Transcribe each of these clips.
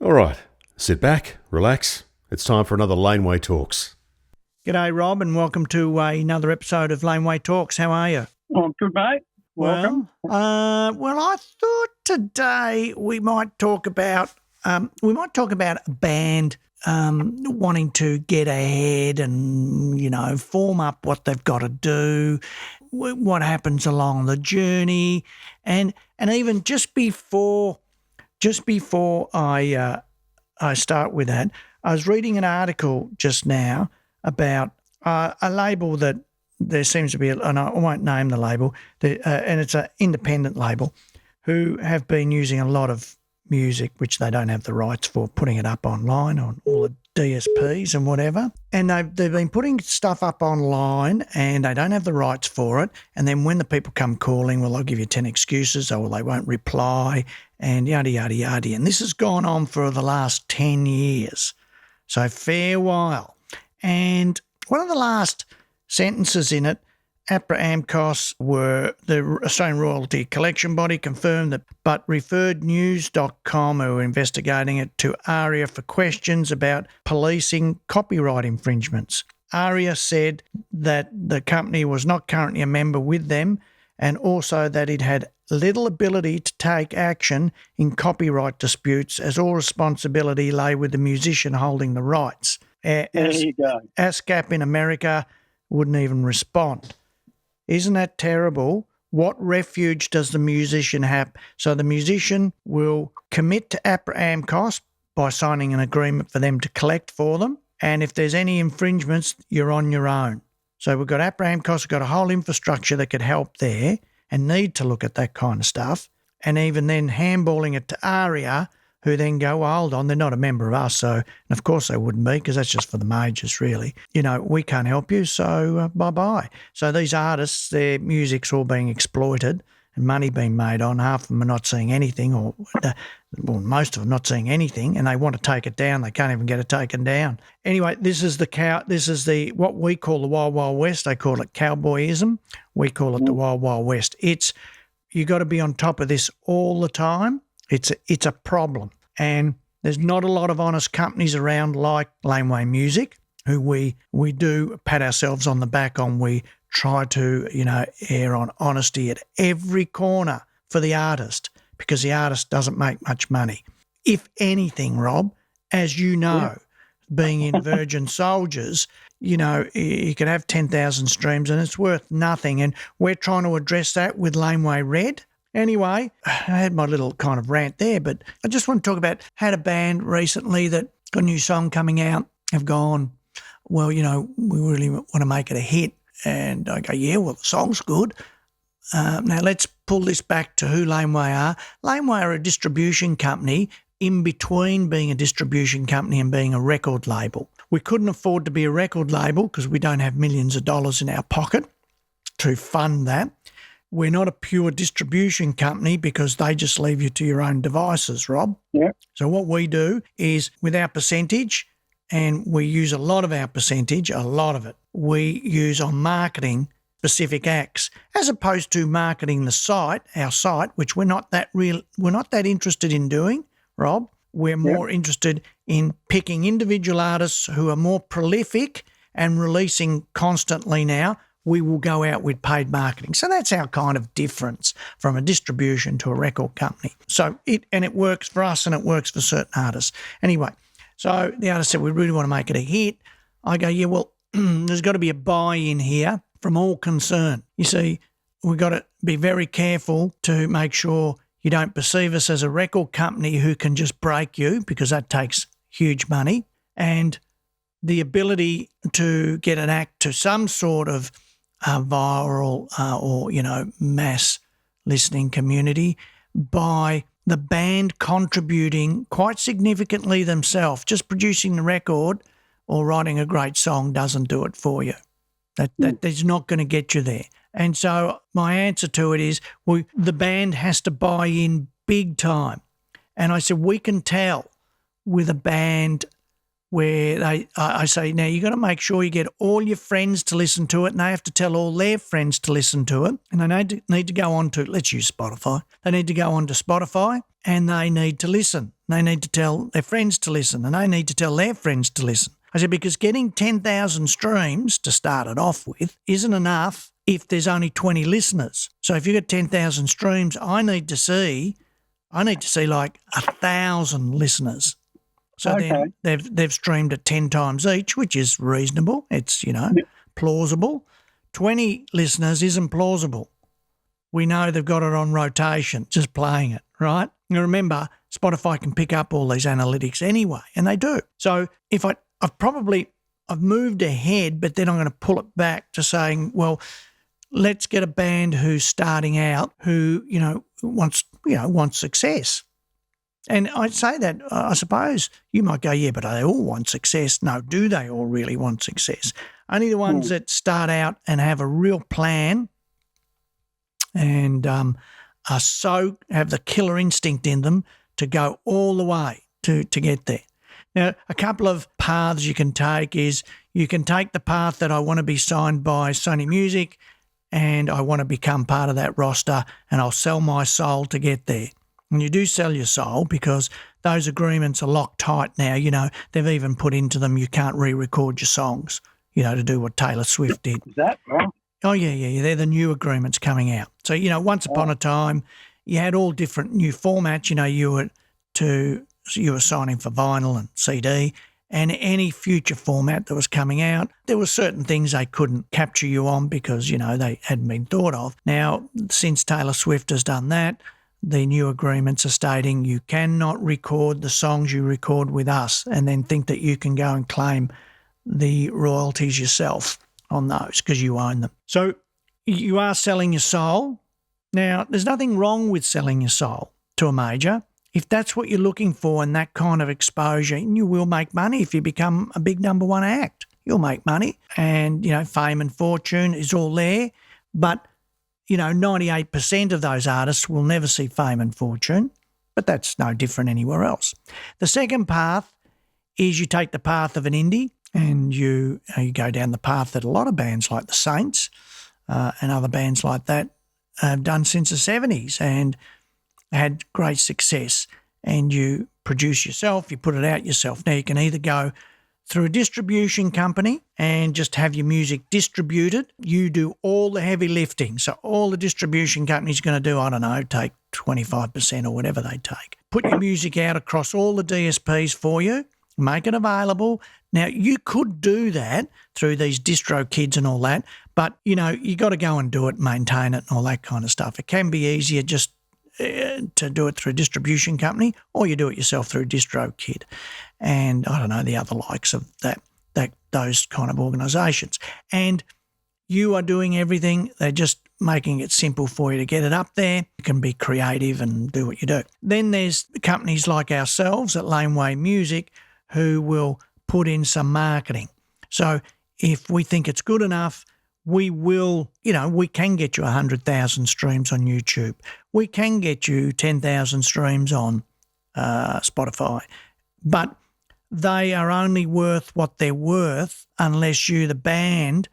All right, sit back, relax. It's time for another Laneway Talks. G'day, Rob, and welcome to another episode of Laneway Talks. How are you? Oh, good, mate. Welcome. Well, I thought today we might talk about a band wanting to get ahead and form up what they've got to do, what happens along the journey, and even just before I start with that, I was reading an article just now about a label that there seems to be, and I won't name the label, and it's an independent label, who have been using a lot of music which they don't have the rights for, putting it up online on all the DSPs and whatever. And they've been putting stuff up online and they don't have the rights for it. And then when the people come calling, well, I'll give you 10 excuses, or they won't reply, and yada, yada, yada. And this has gone on for the last 10 years. So fair while. And one of the last sentences in it, APRA AMCOS were the Australian Royalty Collection Body confirmed that, but referred news.com, who were investigating it, to ARIA for questions about policing copyright infringements. ARIA said that the company was not currently a member with them, and also that it had little ability to take action in copyright disputes, as all responsibility lay with the musician holding the rights. There you go. ASCAP in America wouldn't even respond. Isn't that terrible? What refuge does the musician have? So the musician will commit to APRA AMCOS by signing an agreement for them to collect for them. And if there's any infringements, you're on your own. So we've got APRA AMCOS, we've got a whole infrastructure that could help there and need to look at that kind of stuff. And even then handballing it to ARIA, who then go, well, hold on, they're not a member of us. So, and of course they wouldn't be, because that's just for the majors, really. We can't help you, so bye-bye. So these artists, their music's all being exploited and money being made on. Half of them are not seeing anything, or most of them not seeing anything, and they want to take it down. They can't even get it taken down. Anyway, this is what we call the Wild Wild West. They call it cowboyism. We call it the Wild Wild West. You got to be on top of this all the time. It's a problem, and there's not a lot of honest companies around like Laneway Music, who we do pat ourselves on the back on. We try to err on honesty at every corner for the artist, because the artist doesn't make much money, if anything. Rob, as you know, being in Virgin Soldiers, you could have 10,000 streams and it's worth nothing, and we're trying to address that with Laneway Red. Anyway, I had my little kind of rant there, but I just want to talk about, had a band recently that got a new song coming out, have gone, well, we really want to make it a hit. And I go, yeah, well, the song's good. Now let's pull this back to who Laneway are. Laneway are a distribution company in between being a distribution company and being a record label. We couldn't afford to be a record label because we don't have millions of dollars in our pocket to fund that. We're not a pure distribution company because they just leave you to your own devices, Rob. Yeah. So what we do is, with our percentage, and we use a lot of our percentage, a lot of it, we use on marketing specific acts, as opposed to marketing the site, our site, which we're not that interested in doing, Rob. We're more interested in picking individual artists who are more prolific and releasing constantly now. We will go out with paid marketing. So that's our kind of difference from a distribution to a record company. So it works for us and it works for certain artists. Anyway, so the artist said, we really want to make it a hit. I go, yeah, well, there's got to be a buy-in here from all concerned. You see, we've got to be very careful to make sure you don't perceive us as a record company who can just break you, because that takes huge money, and the ability to get an act to some sort of viral or mass listening community by the band contributing quite significantly themselves. Just producing the record or writing a great song doesn't do it for you. That is not going to get you there. And so my answer to it is, the band has to buy in big time. And I said, we can tell with a band where I say, now you got to make sure you get all your friends to listen to it, and they have to tell all their friends to listen to it. And they need to go on to, let's use Spotify. They need to go on to Spotify and they need to listen. They need to tell their friends to listen, and they need to tell their friends to listen. I said, because getting 10,000 streams to start it off with isn't enough if there's only 20 listeners. So if you've got 10,000 streams, I need to see like 1,000 listeners. So then they've streamed it 10 times each, which is reasonable. It's, plausible. 20 listeners isn't plausible. We know they've got it on rotation, just playing it, right? Now remember, Spotify can pick up all these analytics anyway, and they do. So if I've moved ahead, but then I'm going to pull it back to saying, well, let's get a band who's starting out who, wants success. And I'd say that, I suppose you might go, yeah, but they all want success. No, do they all really want success? Only the ones that start out and have a real plan and have the killer instinct in them to go all the way to get there. Now, a couple of paths you can take is you can take the path that I want to be signed by Sony Music and I want to become part of that roster and I'll sell my soul to get there. And you do sell your soul because those agreements are locked tight now. They've even put into them you can't re-record your songs, to do what Taylor Swift did. Is that right? Oh, yeah. They're the new agreements coming out. So, once upon a time, you had all different new formats. You were signing for vinyl and CD and any future format that was coming out. There were certain things they couldn't capture you on because, they hadn't been thought of. Now, since Taylor Swift has done that, the new agreements are stating you cannot record the songs you record with us and then think that you can go and claim the royalties yourself on those because you own them. So you are selling your soul. Now, there's nothing wrong with selling your soul to a major. If that's what you're looking for and that kind of exposure, you will make money if you become a big number one act. You'll make money and, fame and fortune is all there. But 98% of those artists will never see fame and fortune, but that's no different anywhere else. The second path is you take the path of an indie and you go down the path that a lot of bands like the Saints and other bands like that have done since the 70s and had great success. And you produce yourself, you put it out yourself. Now you can either go through a distribution company and just have your music distributed. You do all the heavy lifting. So all the distribution company's going to do, take 25% or whatever they take. Put your music out across all the DSPs for you, make it available. Now, you could do that through these distro kids and all that, but, you got to go and do it, maintain it and all that kind of stuff. It can be easier just to do it through a distribution company, or you do it yourself through DistroKid and the other likes of those kind of organisations. And you are doing everything. They're just making it simple for you to get it up there. You can be creative and do what you do. Then there's companies like ourselves at Laneway Music who will put in some marketing. So if we think it's good enough, we will, we can get you 100,000 streams on YouTube. We can get you 10,000 streams on Spotify. But they are only worth what they're worth unless you, the band,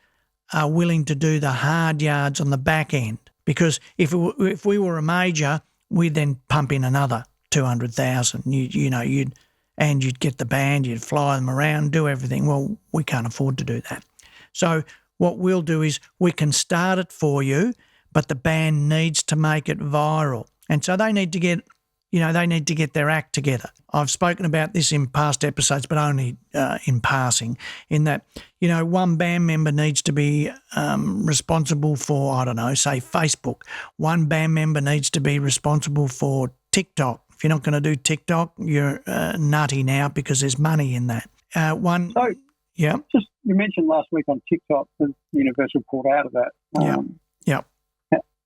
are willing to do the hard yards on the back end. Because if we were a major, we'd then pump in another 200,000. You'd get the band, you'd fly them around, do everything. Well, we can't afford to do that. So what we'll do is we can start it for you, but the band needs to make it viral. And so they need to get their act together. I've spoken about this in past episodes, but only in passing, in that, one band member needs to be responsible for, say Facebook. One band member needs to be responsible for TikTok. If you're not going to do TikTok, you're nutty now because there's money in that. Yeah. Just you mentioned last week on TikTok that Universal pulled out of that. Yeah.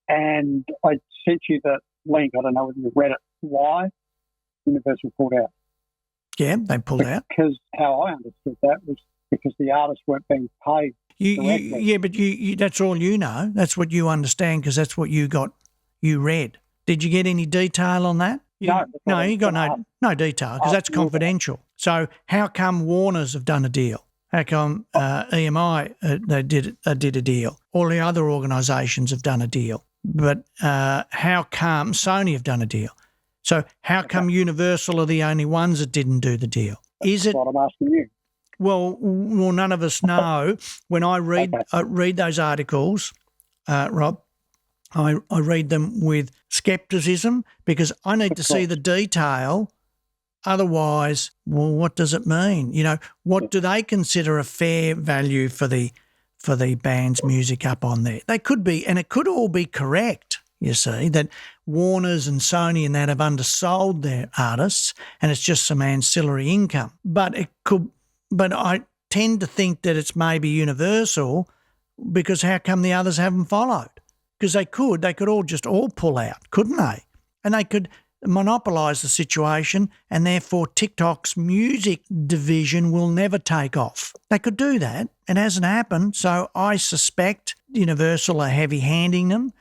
And I sent you that link. I don't know whether you read it. Why Universal pulled out? Yeah, they pulled out. Because how I understood that was because the artists weren't being paid. But that's all you know. That's what you understand because that's what you read. Did you get any detail on that? No, you got no detail because that's confidential. So how come Warner's have done a deal? How come EMI they did a deal? All the other organisations have done a deal. But how come Sony have done a deal? So how come Universal are the only ones that didn't do the deal? Is it? What I'm asking you. Well, none of us know. When I read those articles, Rob, I read them with scepticism because I need to see the detail. Otherwise, well, what does it mean? You know, what do they consider a fair value for the band's music up on there? They could be, and it could all be correct. You see that Warner's and Sony and that have undersold their artists, and it's just some ancillary income. But I tend to think that it's maybe Universal, because how come the others haven't followed? Because they could all pull out, couldn't they? And they could monopolise the situation, and therefore TikTok's music division will never take off. They could do that. It hasn't happened, so I suspect Universal are heavy-handing them.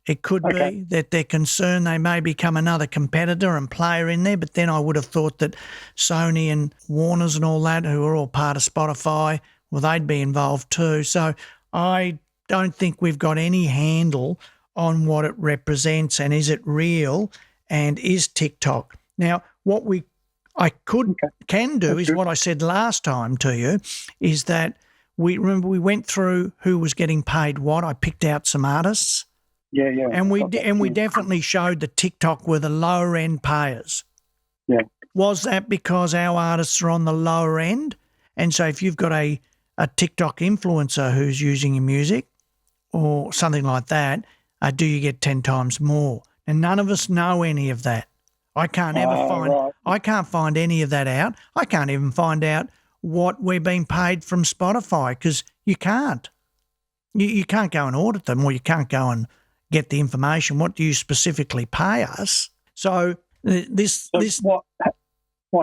It could be that they're concerned they may become another competitor and player in there, but then I would have thought that Sony and Warner's and all that, who are all part of Spotify, well, they'd be involved too. So I don't think we've got any handle on what it represents and is it real and is TikTok. Now, what can do is what I said last time to you, is that we went through who was getting paid what. I picked out some artists. Yeah. And we definitely showed that TikTok were the lower end payers. Yeah. Was that because our artists are on the lower end? And so if you've got a TikTok influencer who's using your music or something like that, do you get 10 times more? And none of us know any of that. I can't find any of that out. I can't even find out what we're being paid from Spotify, because you can't. You can't go and audit them, or you can't go and get the information. What do you specifically pay us? So what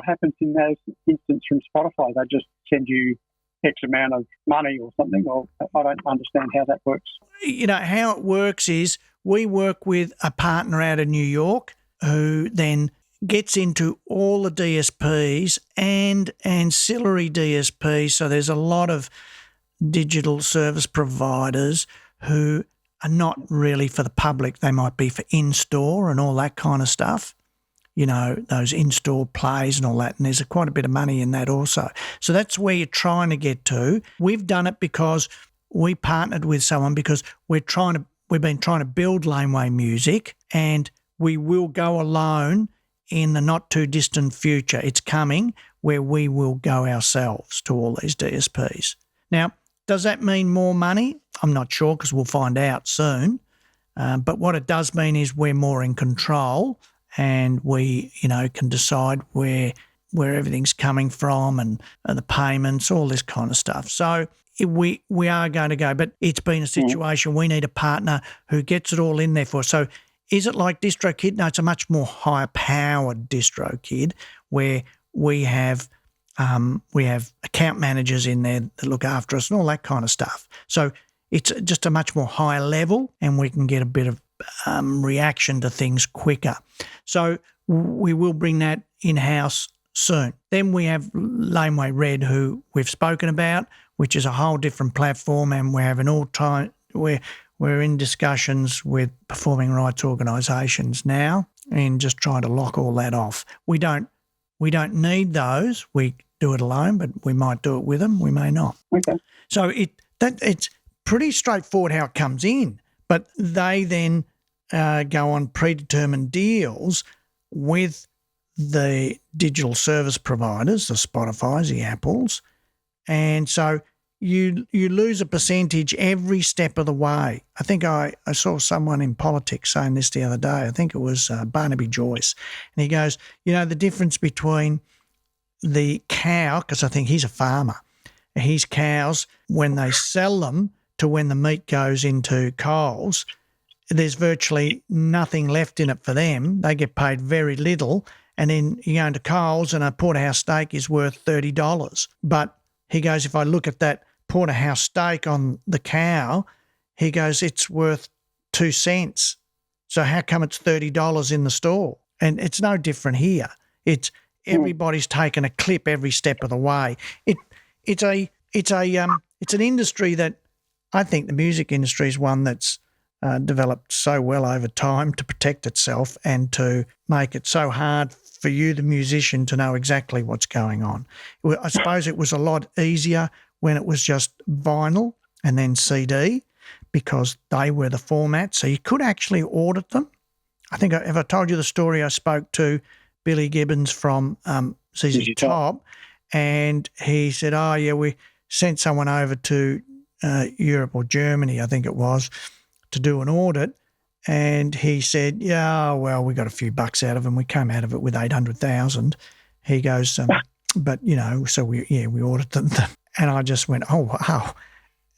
happens in that instance from Spotify? They just send you X amount of money or something, or I don't understand how that works. You know, how it works is we work with a partner out of New York who then gets into all the DSPs and ancillary DSPs. So there's a lot of digital service providers who are not really for the public. They might be for in-store and all that kind of stuff, you know, those in-store plays and all that, and there's quite a bit of money in that also. So that's where you're trying to get to. We've done it because we partnered with someone, because we've been trying to build Laneway Music, and we will go alone in the not too distant future. It's coming, where we will go ourselves to all these DSPs. Now, does that mean more money? I'm not sure, because we'll find out soon. But what it does mean is we're more in control, and we, you know, can decide where everything's coming from and the payments, all this kind of stuff. So we are going to go, but it's been a situation we need a partner who gets it all in there for us. So is it like DistroKid? No, it's a much more higher-powered DistroKid, where we have account managers in there that look after us and all that kind of stuff. So it's just a much more high level, and we can get a bit of reaction to things quicker. So we will bring that in-house soon. Then we have Laneway Red, who we've spoken about, which is a whole different platform, and we're having we're in discussions with performing rights organisations now, and just trying to lock all that off. We don't need those. We do it alone, but we might do it with them. We may not. Okay. So it's pretty straightforward how it comes in, but they then go on predetermined deals with the digital service providers, the Spotifys, the Apples, and so you lose a percentage every step of the way. I think I saw someone in politics saying this the other day. I think it was Barnaby Joyce, and he goes, you know, the difference between the cow, because I think he's a farmer, his cows, when they sell them to when the meat goes into Coles, there's virtually nothing left in it for them. They get paid very little, and then you go into Coles and a porterhouse steak is worth $30. But he goes, if I look at that porterhouse steak on the cow, he goes, it's worth 2 cents. So how come it's $30 in the store? And it's no different here. It's everybody's taken a clip every step of the way. It's an industry that I think the music industry is one that's developed so well over time to protect itself and to make it so hard for you, the musician, to know exactly what's going on. I suppose it was a lot easier when it was just vinyl and then CD because they were the format, so you could actually audit them. I think have I told you the story? I spoke to Billy Gibbons from ZZ Top, and he said, "Oh yeah, we sent someone over to Europe or Germany, I think it was, to do an audit." And he said, "Yeah, well, we got a few bucks out of them. We came out of it with 800,000." He goes, "But so we audited them." And I just went, "Oh wow!"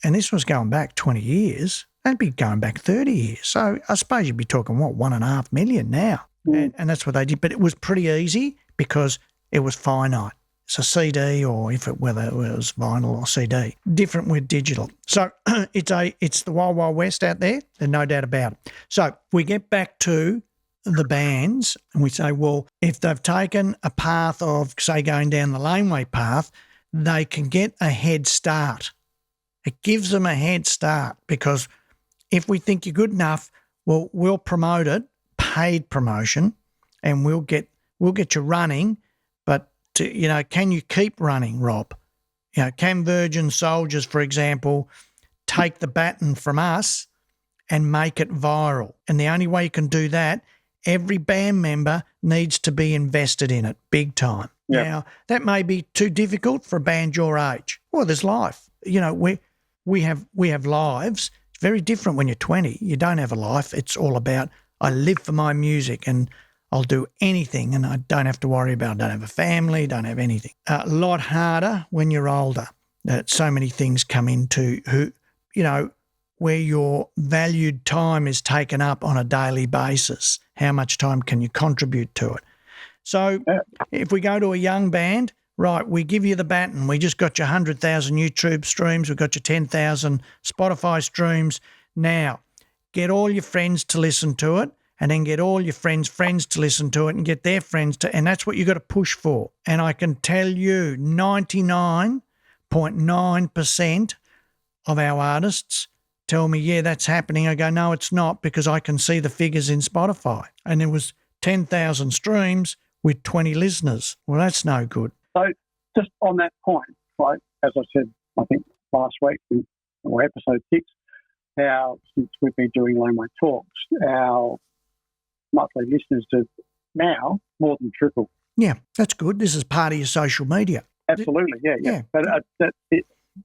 And this was going back 20 years. That'd be going back 30 years. So I suppose you'd be talking, what, 1.5 million now. And that's what they did. But it was pretty easy because it was finite. It's a CD or whether it was vinyl or CD. Different with digital. So it's the Wild Wild West out there. There's no doubt about it. So we get back to the bands and we say, well, if they've taken a path of, say, going down the laneway path, they can get a head start. It gives them a head start because if we think you're good enough, well, we'll promote it, paid promotion, and we'll get you running. But can you keep running, Rob? Can Virgin Soldiers, for example, take the baton from us and make it viral? And the only way you can do that, every band member needs to be invested in it, big time. Yep. Now that may be too difficult for a band your age. Well, there's life. We have lives. Very different when you're 20. You don't have a life. It's all about I live for my music and I'll do anything and I don't have to worry about don't have a family, don't have anything. A lot harder when you're older. So many things come into where your valued time is taken up on a daily basis. How much time can you contribute to it? So if we go to a young band, right, we give you the baton. We just got you 100,000 YouTube streams. We've got you 10,000 Spotify streams. Now, get all your friends to listen to it and then get all your friends' friends to listen to it and get their friends to, and that's what you got to push for. And I can tell you 99.9% of our artists tell me, yeah, that's happening. I go, no, it's not because I can see the figures in Spotify. And there was 10,000 streams with 20 listeners. Well, that's no good. So just on that point, right, as I said, I think last week or episode 6, how since we've been doing Laneway Talks, our monthly listeners have now more than tripled. Yeah, that's good. This is part of your social media. Absolutely, yeah. But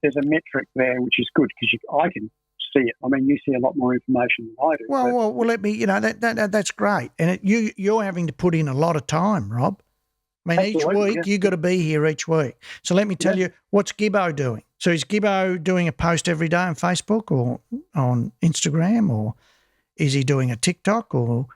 there's a metric there which is good because I can see it. I mean, you see a lot more information than I do. Well, let me. That's great, and you're having to put in a lot of time, Rob. I mean, absolutely, each week you got to be here each week. So let me tell you, what's Gibbo doing? So is Gibbo doing a post every day on Facebook or on Instagram, or is he doing a TikTok, or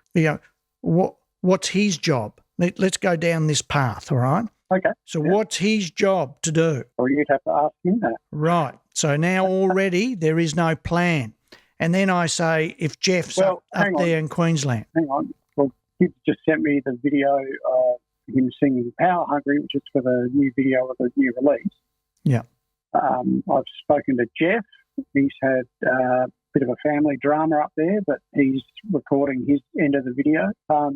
what's his job? Let's go down this path, all right? Okay. So what's his job to do? Well, you'd have to ask him that. Right. So now already there is no plan. And then I say, if Jeff's up there in Queensland. Hang on. Well, he just sent me the video of him singing Power Hungry, which is for the new video of the new release. Yeah. I've spoken to Jeff. He's had a bit of a family drama up there, but he's recording his end of the video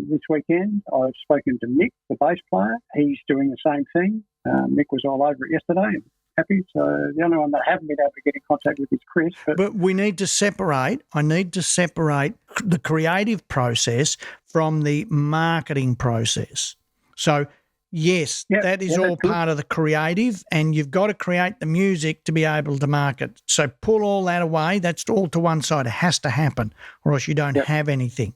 this weekend. I've spoken to Mick, the bass player. He's doing the same thing. Mick was all over it yesterday and happy. So the only one that I haven't been able to get in contact with is Chris. But we need to separate. I need to separate the creative process from the marketing process. So, yes, that is all part of the creative, and you've got to create the music to be able to market. So pull all that away. That's all to one side. It has to happen, or else you don't have anything.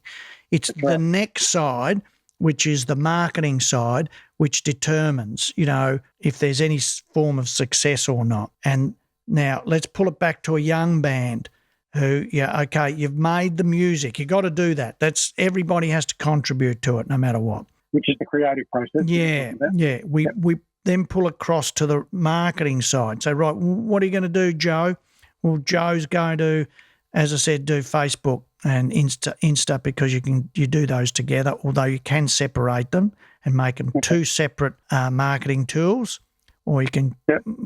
It's the next side, which is the marketing side, which determines, if there's any form of success or not. And now let's pull it back to a young band who, you've made the music. You've got to do that. Everybody has to contribute to it no matter what. Which is the creative process. Yeah. We then pull across to the marketing side. So, right, what are you going to do, Joe? Well, Joe's going to, as I said, do Facebook and Insta because you do those together, although you can separate them and make them two separate marketing tools, or you can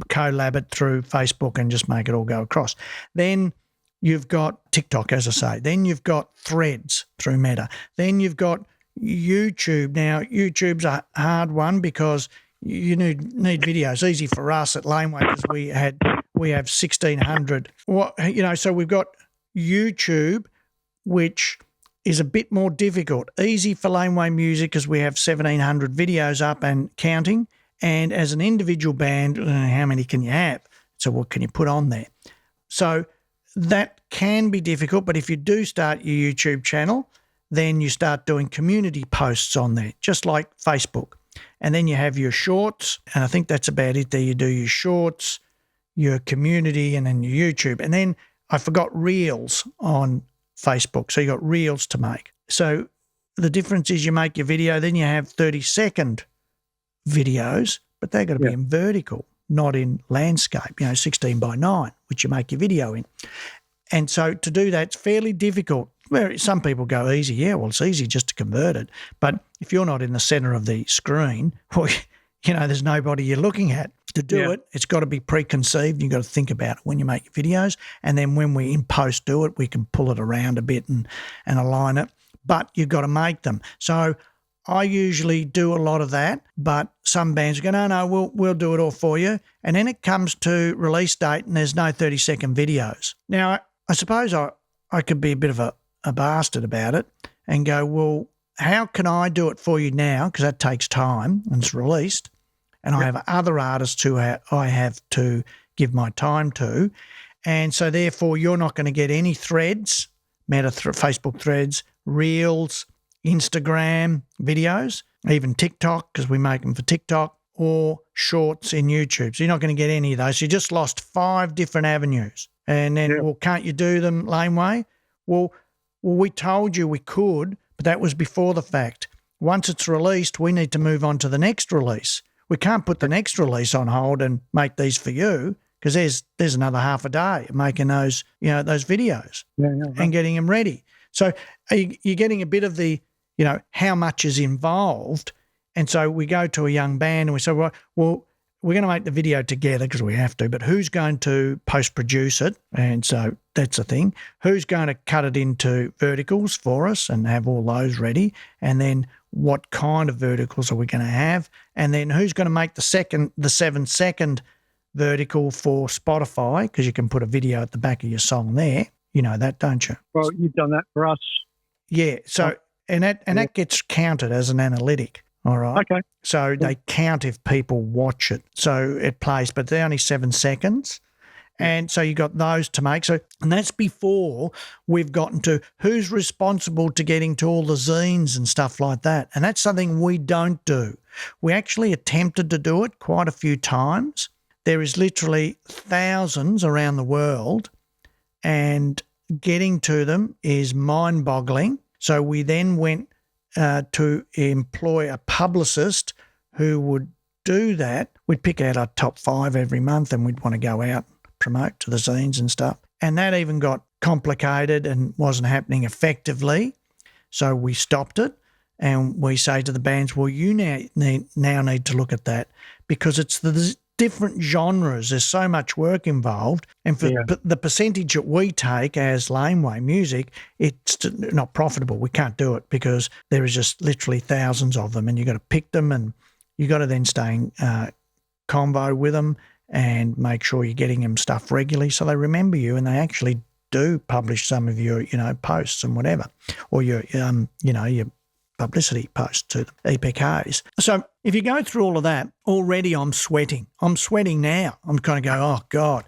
collab it through Facebook and just make it all go across. Then you've got TikTok, as I say. Then you've got Threads through Meta. Then you've got YouTube. Now, YouTube's a hard one because you need videos. Easy for us at Laneway because we have 1,600. So we've got YouTube, which is a bit more difficult. Easy for Laneway Music because we have 1,700 videos up and counting. And as an individual band, how many can you have? So what can you put on there? So that can be difficult, but if you do start your YouTube channel, then you start doing community posts on there, just like Facebook. And then you have your shorts, and I think that's about it there. You do your shorts, your community, and then your YouTube. And then I forgot Reels on Facebook. So you got Reels to make. So the difference is you make your video, then you have 30-second videos, but they've got to be in vertical, not in landscape, 16 by 9, which you make your video in. And so to do that, it's fairly difficult. Where some people go easy. Yeah, well, it's easy just to convert it. But if you're not in the centre of the screen, well, there's nobody you're looking at. To do it, it's got to be preconceived. You've got to think about it when you make your videos. And then when we in post do it, we can pull it around a bit and align it. But you've got to make them. So I usually do a lot of that, but some bands go, no, we'll do it all for you. And then it comes to release date and there's no 30-second videos. Now, I suppose I could be a bit of a bastard about it and go, well, how can I do it for you now? Because that takes time and it's released. And I have other artists who I have to give my time to. And so therefore you're not going to get any threads, Facebook threads, Reels, Instagram videos, even TikTok, because we make them for TikTok, or shorts in YouTube. So you're not going to get any of those. You just lost 5 different avenues. And then, well, can't you do them Laneway? Well, we told you we could, but that was before the fact. Once it's released, we need to move on to the next release. We can't put the next release on hold and make these for you because there's another half a day of making those, those videos and getting them ready. So you're getting a bit of the, how much is involved. And so we go to a young band and we say, well, we're going to make the video together because we have to, but who's going to post-produce it? And so that's the thing. Who's going to cut it into verticals for us and have all those ready? And then what kind of verticals are we going to have? And then who's going to make the 7-second vertical for Spotify? Because you can put a video at the back of your song there. You know that, don't you? Well, you've done that for us. Yeah. So that gets counted as an analytic. All right. Okay. So they count if people watch it. So it plays, but they're only 7 seconds. And so you got those to make. So, and that's before we've gotten to who's responsible to getting to all the zines and stuff like that. And that's something we don't do. We actually attempted to do it quite a few times. There is literally thousands around the world and getting to them is mind-boggling. So we then went to employ a publicist who would do that. We'd pick out our top 5 every month and we'd want to go out and promote to the zines and stuff. And that even got complicated and wasn't happening effectively. So we stopped it and we say to the bands, well, you now need to look at that because it's the different genres. There's so much work involved. And for the percentage that we take as Laneway Music, it's not profitable. We can't do it because there is just literally thousands of them and you've got to pick them and you've got to then stay in convo with them and make sure you're getting them stuff regularly so they remember you and they actually do publish some of your, posts and whatever, or your publicity posts to them, EPKs. So if you go through all of that, already I'm sweating. I'm sweating now. I'm kind of going, oh, God,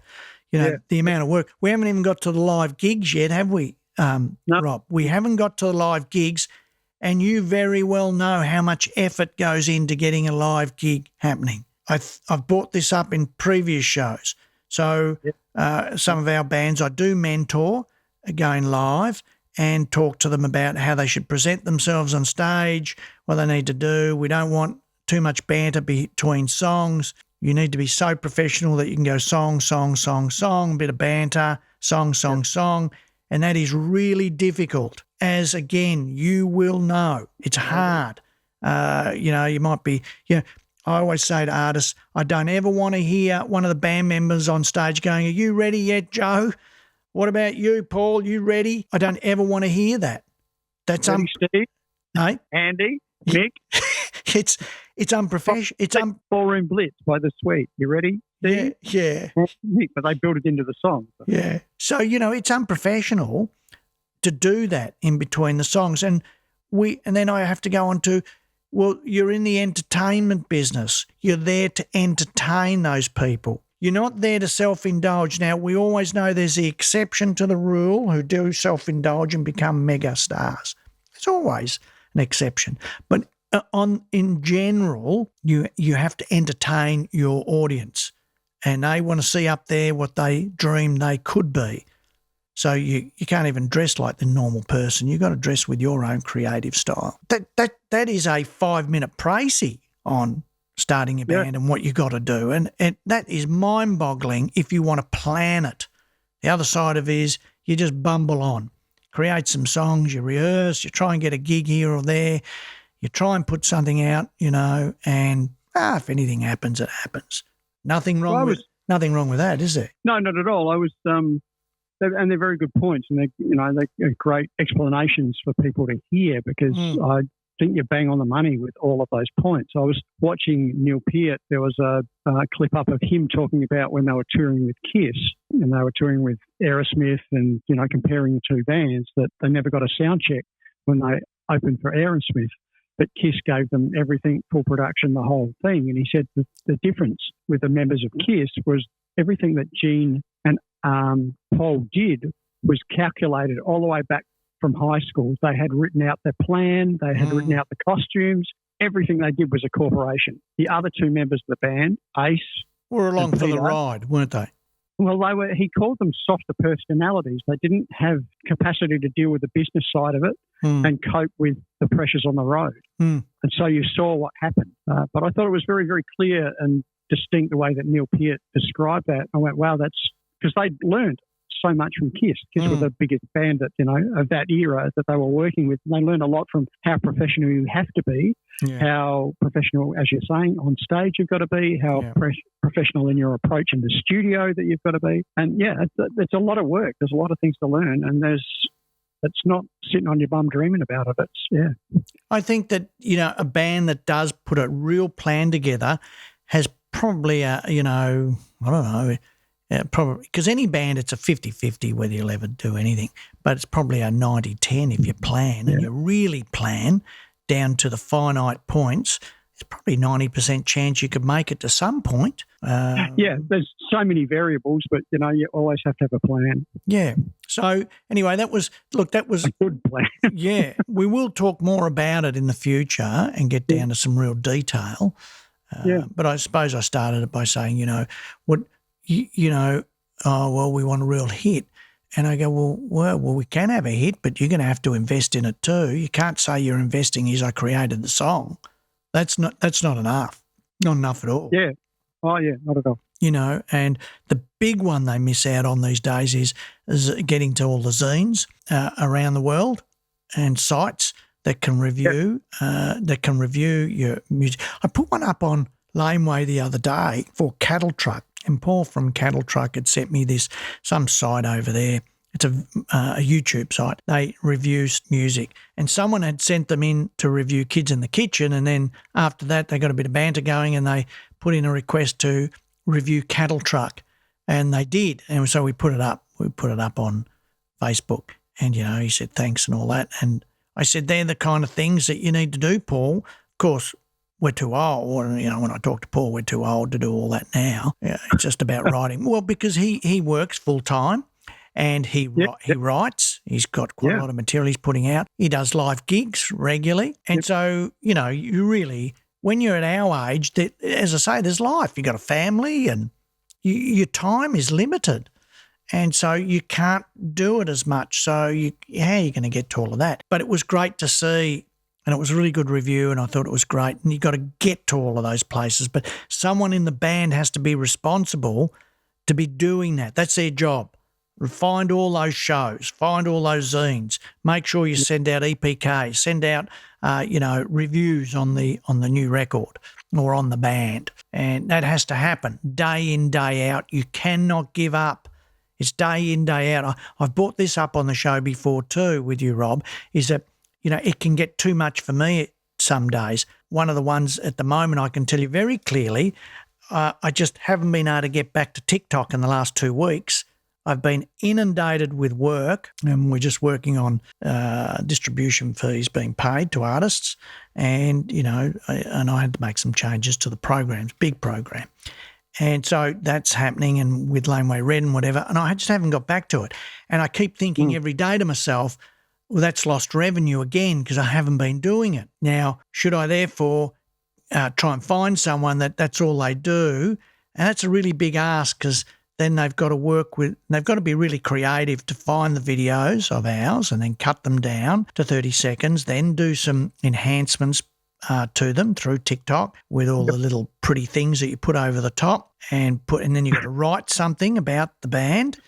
the amount of work. We haven't even got to the live gigs yet, have we, No. Rob? We haven't got to the live gigs, and you very well know how much effort goes into getting a live gig happening. I've brought this up in previous shows. So some of our bands I do mentor going live and talk to them about how they should present themselves on stage, what they need to do. We don't want too much banter between songs. You need to be so professional that you can go song, song, song, song, a bit of banter, song, song, song. And that is really difficult, as, again, you will know. It's hard. You might be, I always say to artists, I don't ever want to hear one of the band members on stage going, are you ready yet, Joe? What about you, Paul? You ready? I don't ever want to hear that. That's Ready, Steve, no. Andy, Nick. It's unprofessional. It's Ballroom Blitz by The Sweet. You ready, Steve? Yeah. Nick, but they built it into the song. Yeah. So, it's unprofessional to do that in between the songs. And then I have to go on to, well, you're in the entertainment business. You're there to entertain those people. You're not there to self-indulge. Now, we always know there's the exception to the rule who do self-indulge and become mega stars. There's always an exception. But in general, you have to entertain your audience, and they want to see up there what they dream they could be. So you can't even dress like the normal person. You've got to dress with your own creative style. That is a 5-minute précis on starting a band and what you got to do. And that is mind-boggling if you want to plan it. The other side of it is you just bumble on. Create some songs, you rehearse, you try and get a gig here or there, you try and put something out, and if anything happens, it happens. Nothing wrong with that, is there? No, not at all. I was, and they're very good points, and they're great explanations for people to hear, because I think you bang on the money with all of those points. I was watching Neil Peart. There was a clip up of him talking about when they were touring with Kiss, and they were touring with Aerosmith, and comparing the two bands, that they never got a sound check when they opened for Aerosmith. But Kiss gave them everything, full production, the whole thing. And he said that the difference with the members of Kiss was everything that Gene and Paul did was calculated all the way back from high school. They had written out their plan. They had written out the costumes. Everything they did was a corporation. The other two members of the band, Ace, were along for the ride, weren't they? Well, he called them softer personalities. They didn't have capacity to deal with the business side of it and cope with the pressures on the road. And so you saw what happened. But I thought it was very, very clear and distinct the way that Neil Peart described that. I went, wow, that's because they'd learned so much from Kiss. Kiss were the biggest band that, of that era that they were working with. And they learned a lot from how professional you have to be, how professional, as you're saying, on stage you've got to be, how professional in your approach in the studio that you've got to be. And it's a lot of work. There's a lot of things to learn, and it's not sitting on your bum dreaming about it. I think that, a band that does put a real plan together has probably probably, because any band, it's a 50-50 whether you'll ever do anything, but it's probably a 90-10 if you plan and you really plan down to the finite points. It's probably 90% chance you could make it to some point. There's so many variables, but, you always have to have a plan. Yeah. So anyway, that was a good plan. We will talk more about it in the future and get down to some real detail. But I suppose I started it by saying, we want a real hit. And I go, well, we can have a hit, but you're going to have to invest in it too. You can't say you're investing as I created the song. That's not enough. Not enough at all. Yeah. Oh, yeah, not at all. And the big one they miss out on these days is getting to all the zines around the world and sites that can review your music. I put one up on Laneway the other day for Cattle Truck. And Paul from Cattle Truck had sent me some site over there. It's a YouTube site. They review music. And someone had sent them in to review Kids in the Kitchen, and then after that they got a bit of banter going and they put in a request to review Cattle Truck, and they did. And so we put it up. We put it up on Facebook, and, he said thanks and all that. And I said, they're the kind of things that you need to do, Paul. Of course, we're too old. When I talk to Paul, we're too old to do all that now. Yeah, it's just about writing. Well, because he works full time and he writes. He's got quite a lot of material he's putting out. He does live gigs regularly. And so, you really, when you're at our age, as I say, there's life. You've got a family and your time is limited. And so you can't do it as much. So how are you going to get to all of that? But it was great to see. And it was a really good review, and I thought it was great. And you've got to get to all of those places. But someone in the band has to be responsible to be doing that. That's their job. Find all those shows, find all those zines. Make sure you send out EPK, send out, reviews on the new record or on the band. And that has to happen day in, day out. You cannot give up It's day in, day out. I've brought this up on the show before too with you, Rob, is that, it can get too much for me some days. One of the ones at the moment I can tell you very clearly, I just haven't been able to get back to TikTok in the last 2 weeks. I've been inundated with work, and we're just working on distribution fees being paid to artists, and I had to make some changes to the programs, big program, and so that's happening, and with Laneway Red and whatever, and I just haven't got back to it, and I keep thinking every day to myself, well, that's lost revenue again because I haven't been doing it. Now, should I therefore try and find someone that's all they do? And that's a really big ask because then they've got to be really creative to find the videos of ours and then cut them down to 30 seconds, then do some enhancements to them through TikTok with all the little pretty things that you put over the top and then you've got to write something about the band.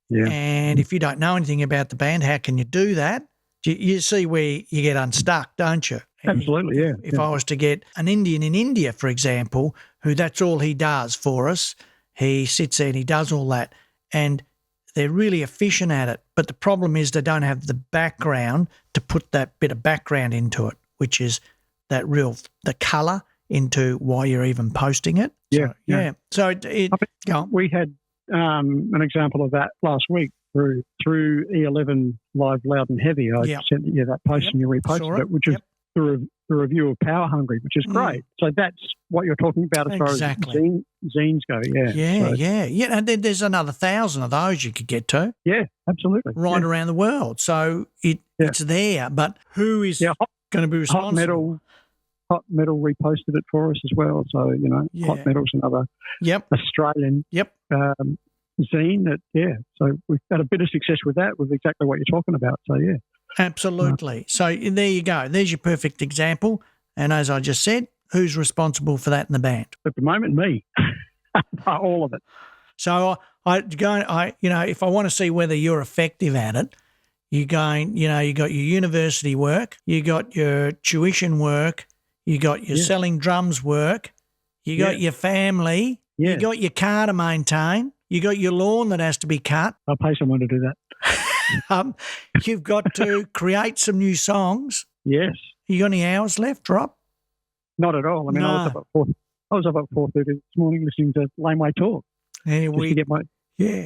Yeah. And if you don't know anything about the band, how can you do that? You see where you get unstuck, don't you? Absolutely, yeah. If I was to get an Indian in India, for example, who that's all he does for us, he sits there and he does all that, and they're really efficient at it. But the problem is they don't have the background to put that bit of background into it, which is the colour into why you're even posting it. Yeah. So we had an example of that last week through E11 Live Loud and Heavy. I sent you that post and you reposted it, which is the review of Power Hungry, which is great. So that's what you're talking about as far as zines go. Yeah. And then there's another 1,000 of those you could get to. Yeah, absolutely. Right around the world. So it's there, but who is going to be responsible? Hot Metal reposted it for us as well. So, Hot Metal's another Australian zine so we've had a bit of success with that, with exactly what you're talking about. So, yeah. Absolutely. So there you go. There's your perfect example. And as I just said, who's responsible for that in the band? At the moment, me. All of it. So if I want to see whether you're effective at it, you got your university work, you got your tuition work, you got your selling drums work, you got your family, you got your car to maintain, you got your lawn that has to be cut. I'll pay someone to do that. You've got to create some new songs. Yes. You got any hours left, Rob? Not at all. I mean, I was up at 4:30 this morning listening to Laneway Talks to get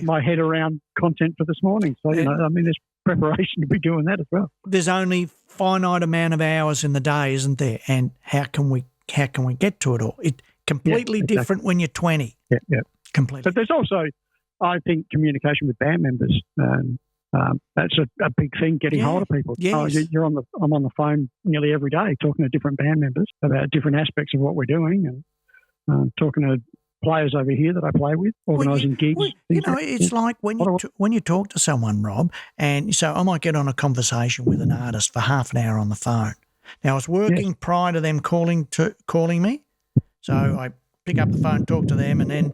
my head around content for this morning. So, there's preparation to be doing that as well. There's only finite amount of hours in the day, isn't there? And how can we get to it all? It's completely different when you're 20. Yeah. Completely. But there's also, I think, communication with band members. That's a big thing, getting hold of people. Yes. I'm on the phone nearly every day talking to different band members about different aspects of what we're doing, and talking to players over here that I play with, organising gigs. It's like when you talk to someone, Rob, and so I might get on a conversation with an artist for half an hour on the phone. Now, I was working prior to them calling me, so I pick up the phone, talk to them, and then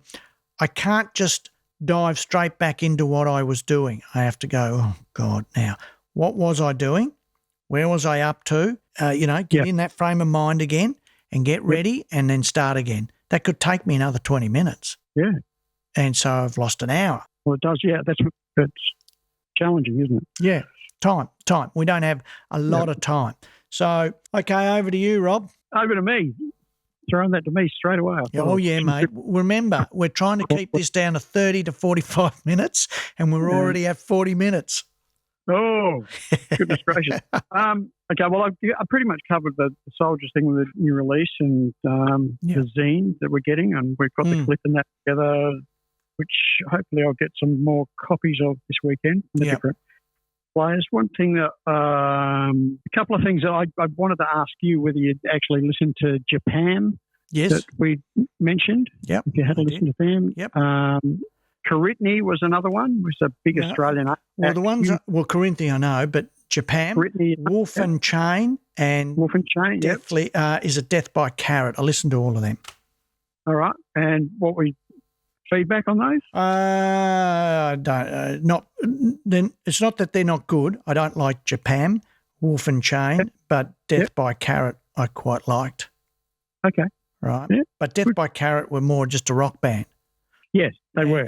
I can't just dive straight back into what I was doing. I have to go, oh, God, now, what was I doing? Where was I up to? Get in that frame of mind again and get ready and then start again. That could take me another 20 minutes. Yeah. And so I've lost an hour. Well, it does, that's challenging, isn't it? Yeah, time. We don't have a lot of time. So, okay, over to you, Rob. Over to me. Throwing that to me straight away. Oh, yeah, mate. Remember, we're trying to keep this down to 30 to 45 minutes, and we're already at 40 minutes. Oh, goodness gracious. Okay, well, I pretty much covered the Soldiers thing with the new release and the zine that we're getting, and we've got the clip and that together, which hopefully I'll get some more copies of this weekend from the different players. One thing that, a couple of things that I wanted to ask you whether you'd actually listened to Japan. Yes. That we mentioned. Yep. If you had to listen to them. Yep. Corinthi was another one, which is a big Australian act. Well, Corinthi I know, but Japan, Wolf and Chain, and definitely is a Death by Carrot. I listened to all of them. All right. And what we feedback on those? It's not that they're not good. I don't like Japan, Wolf and Chain, but Death by Carrot I quite liked. Okay. Right. Yeah. But Death by Carrot were more just a rock band. Yes, they were.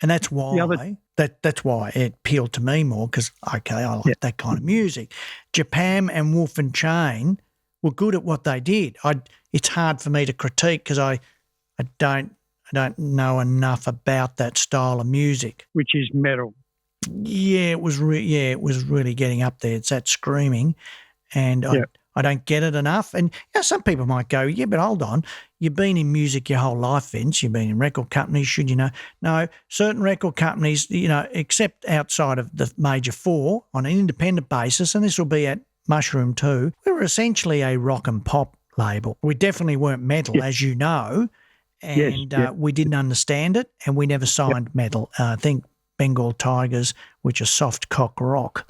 And that's why that's why it appealed to me more because, okay, I like that kind of music. Japan and Wolf and Chain were good at what they did. It's hard for me to critique because I don't know enough about that style of music. Which is metal. Yeah, it was really getting up there. It's that screaming, and I don't get it enough. And some people might go, yeah, but hold on, you've been in music your whole life, Vince. You've been in record companies, should you know? No, certain record companies, except outside of the major four, on an independent basis, and this will be at Mushroom too, we were essentially a rock and pop label. We definitely weren't metal, as you know, and we didn't understand it, and we never signed metal. I think Bengal Tigers, which are soft cock rock,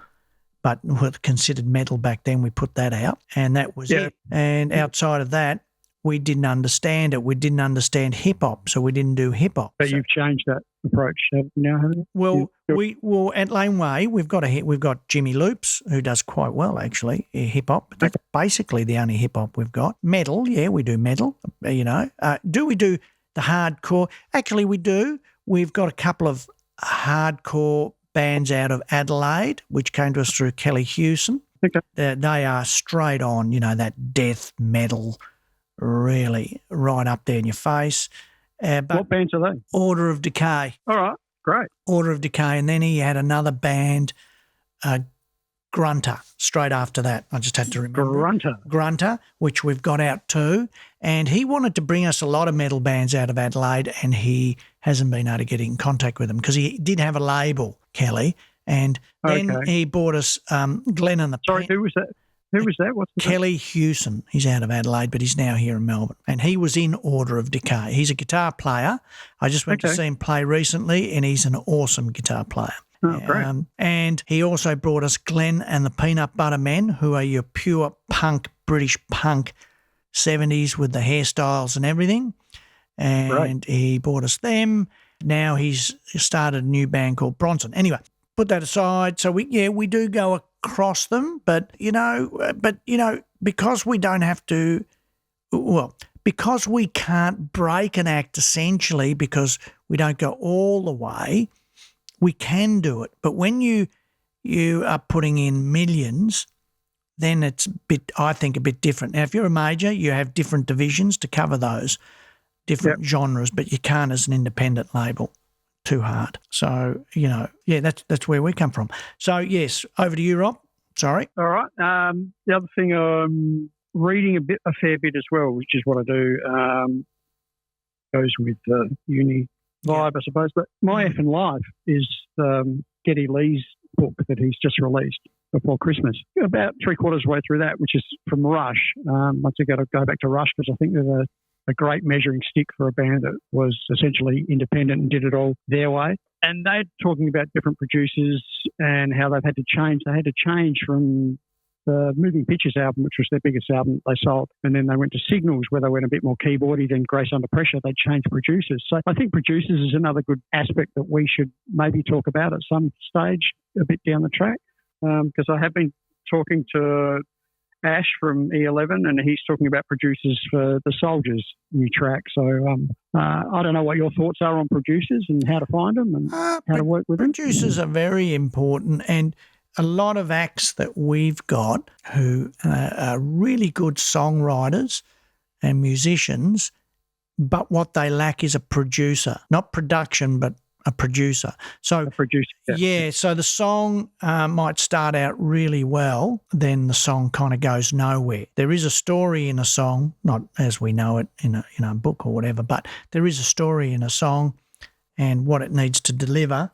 but were considered metal back then. We put that out, and that was it. And outside of that, we didn't understand it. We didn't understand hip hop, so we didn't do hip hop. But you've changed that approach now, haven't you? Well, at Laneway, we've got Jimmy Loops, who does quite well actually, hip hop. But that's basically the only hip hop we've got. Metal, yeah, we do metal. Do we do the hardcore? Actually, we do. We've got a couple of hardcore bands out of Adelaide, which came to us through Kelly Hewson. Okay. They are straight on, that death metal, really right up there in your face. But what bands are they? Order of Decay. All right, great. Order of Decay. And then he had another band, Grunter, straight after that. I just had to remember. Grunter, which we've got out too. And he wanted to bring us a lot of metal bands out of Adelaide, and he hasn't been able to get in contact with them because he did have a label, Kelly, and then he bought us Glenn and the... Sorry, who was that? Who was that? What's the Kelly Hewson. He's out of Adelaide, but he's now here in Melbourne. And he was in Order of Decay. He's a guitar player. I just went to see him play recently, and he's an awesome guitar player. Oh, great. And he also brought us Glenn and the Peanut Butter Men, who are your pure punk, British punk 70s with the hairstyles and everything. And he brought us them. Now he's started a new band called Bronson. Anyway, put that aside. So we do go across them, but because we don't have to, because we can't break an act essentially because we don't go all the way, we can do it. But when you are putting in millions, then it's I think a bit different. Now, if you're a major, you have different divisions to cover those different genres, but you can't as an independent label. Too hard. So, that's where we come from. So, yes, over to you, Rob. Sorry. All right. The other thing, I'm reading a fair bit as well, which is what I do. Goes with uni vibe, I suppose. But My Effing Life is Geddy Lee's book that he's just released before Christmas. About 3/4 way through that, which is from Rush. Once again, I'll go back to Rush because I think they're a great measuring stick for a band that was essentially independent and did it all their way. And they're talking about different producers and how they've had to change. They had to change from the Moving Pictures album, which was their biggest album they sold, and then they went to Signals, where they went a bit more keyboardy. Then Grace Under Pressure, they changed producers. So I think producers is another good aspect that we should maybe talk about at some stage a bit down the track, because I have been talking to Ash from E11, and he's talking about producers for the Soldiers new track. So I don't know what your thoughts are on producers and how to find them and how to work with them. Producers are very important, and a lot of acts that we've got who are really good songwriters and musicians, but what they lack is a producer, not production, but a producer. So a producer, so the song might start out really well, then the song kind of goes nowhere. There is a story in a song, not as we know it in a book or whatever, but there is a story in a song and what it needs to deliver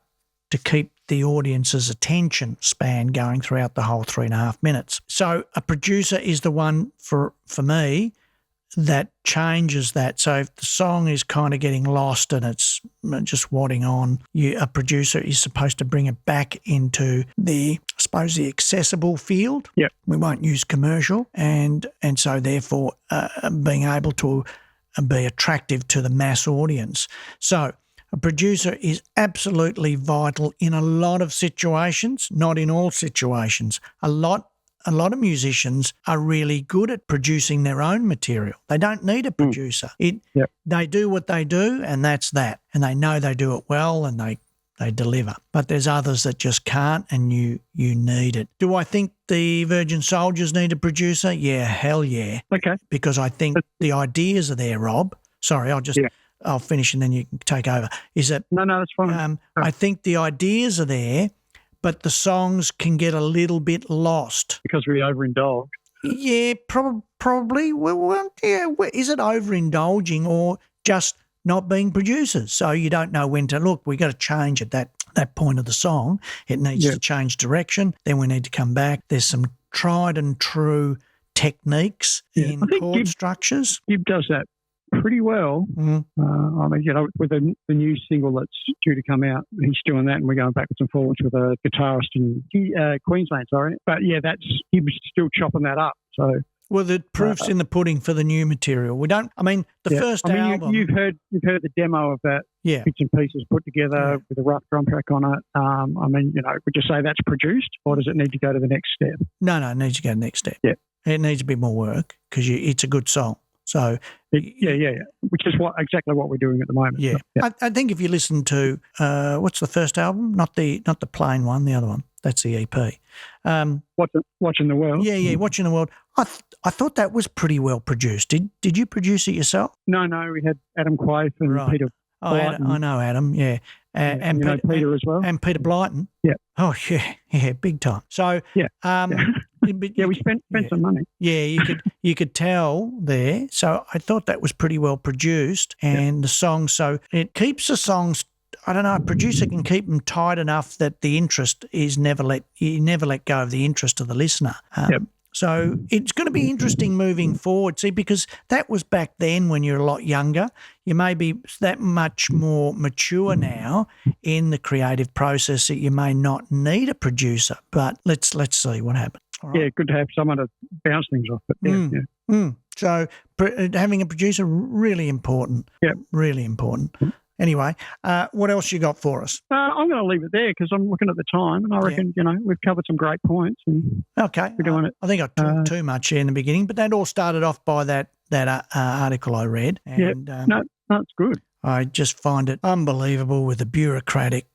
to keep the audience's attention span going throughout the whole 3.5 minutes. So a producer is the one for me that changes that. So if the song is kind of getting lost and it's just wadding on, a producer is supposed to bring it back into the accessible field. Yep. We won't use commercial, and so therefore being able to be attractive to the mass audience. So a producer is absolutely vital in a lot of situations, not in all situations. A lot a lot of musicians are really good at producing their own material. They don't need a producer. They do what they do, and that's that. And they know they do it well, and they deliver. But there's others that just can't, and you need it. Do I think the Virgin Soldiers need a producer? Yeah, hell yeah. Okay. Because I think the ideas are there, Rob. Sorry, I'll finish and then you can take over. No, that's fine. I think the ideas are there, but the songs can get a little bit lost. Because we overindulge. Yeah, probably. Well, yeah. Is it overindulging or just not being producers? So you don't know when to look. We got to change at that point of the song. It needs to change direction. Then we need to come back. There's some tried and true techniques in chord structures. Gibb does that pretty well. I mean, with the new single that's due to come out, he's doing that, and we're going backwards and forwards with a guitarist in Queensland, sorry. But yeah, Gibb's still chopping that up. So, well, the proof's in the pudding for the new material. We don't. I mean, first album. You've heard the demo of that. Yeah. Bits and pieces put together with a rough drum track on it. I mean, would you say that's produced, or does it need to go to the next step? No, it needs to go to the next step. Yeah, it needs a bit more work because it's a good song. So which is exactly what we're doing at the moment. Yeah, so, I think if you listen to what's the first album? Not the plain one, the other one. That's the EP. Watching the World. Yeah, Watching the World. I thought that was pretty well produced. Did you produce it yourself? No, we had Adam Quaife and Peter. I know Adam. Yeah, and Peter as well, and Peter Blyton. Yeah. Oh yeah, big time. So we spent some money. Yeah, you could tell there. So I thought that was pretty well produced, and the song. So it keeps the songs. I don't know. A producer can keep them tight enough that the interest is never let go of the interest of the listener. So it's going to be interesting moving forward, because that was back then when you're a lot younger. You may be that much more mature now in the creative process that you may not need a producer. But let's see what happens. Right. Yeah, good to have someone to bounce things off. But So having a producer, really important. Yeah, really important. Anyway, what else you got for us? I'm going to leave it there because I'm looking at the time, and I reckon we've covered some great points. And okay, we're doing it. I think I talked too much here in the beginning, but that all started off by that article I read. And, no, it's good. I just find it unbelievable with the bureaucratic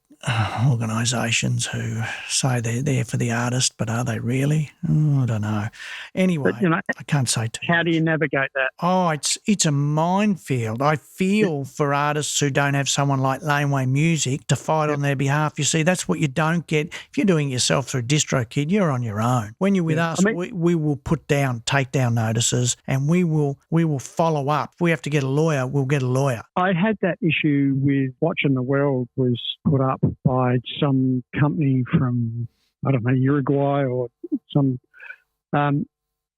organisations who say they're there for the artist, but are they really? I don't know. Anyway, but, I can't say too How much. do you navigate that? Oh, it's a minefield. I feel for artists who don't have someone like Laneway Music to fight on their behalf. You see, that's what you don't get. If you're doing it yourself through DistroKid, you're on your own. When you're with us, we will take down notices, and we will follow up. If we have to get a lawyer, we'll get a lawyer. I had that issue with Watching the World was put up by some company from, I don't know, Uruguay or some, a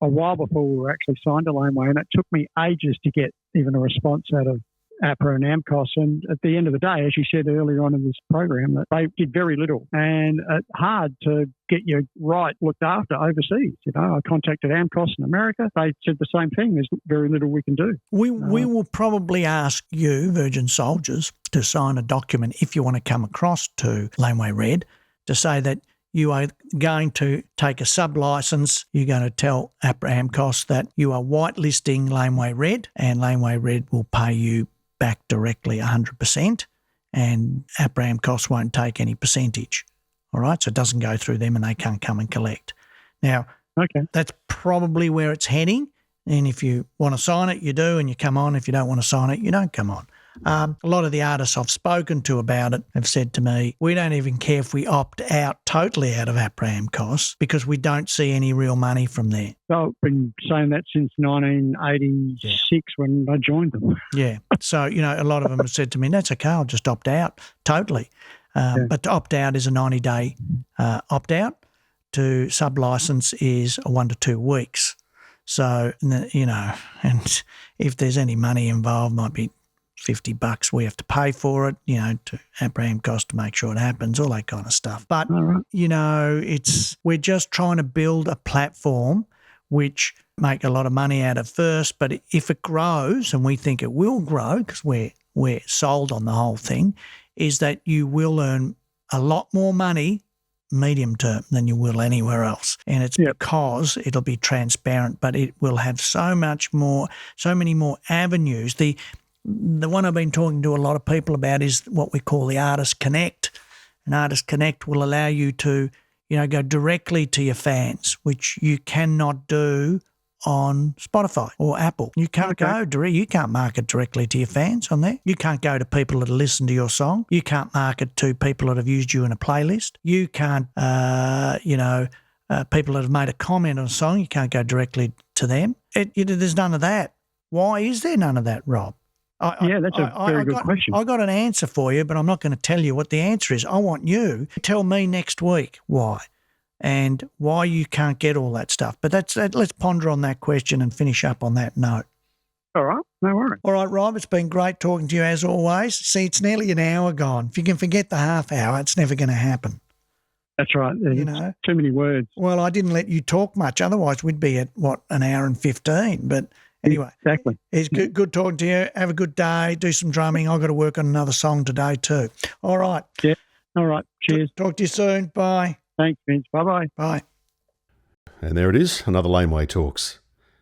while before we were actually signed to Laneway, and it took me ages to get even a response out of APRA and AMCOS. And at the end of the day, as you said earlier on in this program, that they did very little, and it's hard to get your right looked after overseas. I contacted AMCOS in America. They said the same thing. There's very little we can do. We will probably ask you, Virgin Soldiers, to sign a document if you want to come across to Laneway Red to say that you are going to take a sub-license. You're going to tell APRA AMCOS that you are whitelisting Laneway Red, and Laneway Red will pay you back directly 100%, and APRA AMCOS won't take any percentage. All right, so it doesn't go through them and they can't come and collect. Now, that's probably where it's heading, and if you want to sign it, you do, and you come on. If you don't want to sign it, you don't come on. A lot of the artists I've spoken to about it have said to me, we don't even care if we opt out totally out of APRA AMCOS because we don't see any real money from there. I've been saying that since 1986 when I joined them. Yeah. So, a lot of them have said to me, that's okay, I'll just opt out totally. But to opt out is a 90-day opt-out. To sub-license is a 1 to 2 weeks. So, and if there's any money involved, might be $50 we have to pay for it, to APRA AMCOS to make sure it happens, all that kind of stuff. But, we're just trying to build a platform which make a lot of money out of first, but if it grows, and we think it will grow because we're sold on the whole thing, is that you will earn a lot more money medium term than you will anywhere else. And it's because it'll be transparent, but it will have so many more avenues. The one I've been talking to a lot of people about is what we call the Artist Connect. And Artist Connect will allow you to, go directly to your fans, which you cannot do on Spotify or Apple. You can't you can't market directly to your fans on there. You can't go to people that listen to your song. You can't market to people that have used you in a playlist. You can't, people that have made a comment on a song, you can't go directly to them. There's none of that. Why is there none of that, Rob? That's a very good question. I got an answer for you, but I'm not going to tell you what the answer is. I want you to tell me next week why. And why you can't get all that stuff. But let's ponder on that question and finish up on that note. All right, no worries. All right, Rob, it's been great talking to you as always. See, it's nearly an hour gone. If you can forget the half hour, it's never going to happen. That's right. It's too many words. Well, I didn't let you talk much. Otherwise, we'd be at, an hour and 15. But anyway. Exactly. It's good talking to you. Have a good day. Do some drumming. I've got to work on another song today too. All right. Yeah. All right. Cheers. Talk to you soon. Bye. Thanks, Vince. Bye-bye. Bye. And there it is, another Laneway Talks.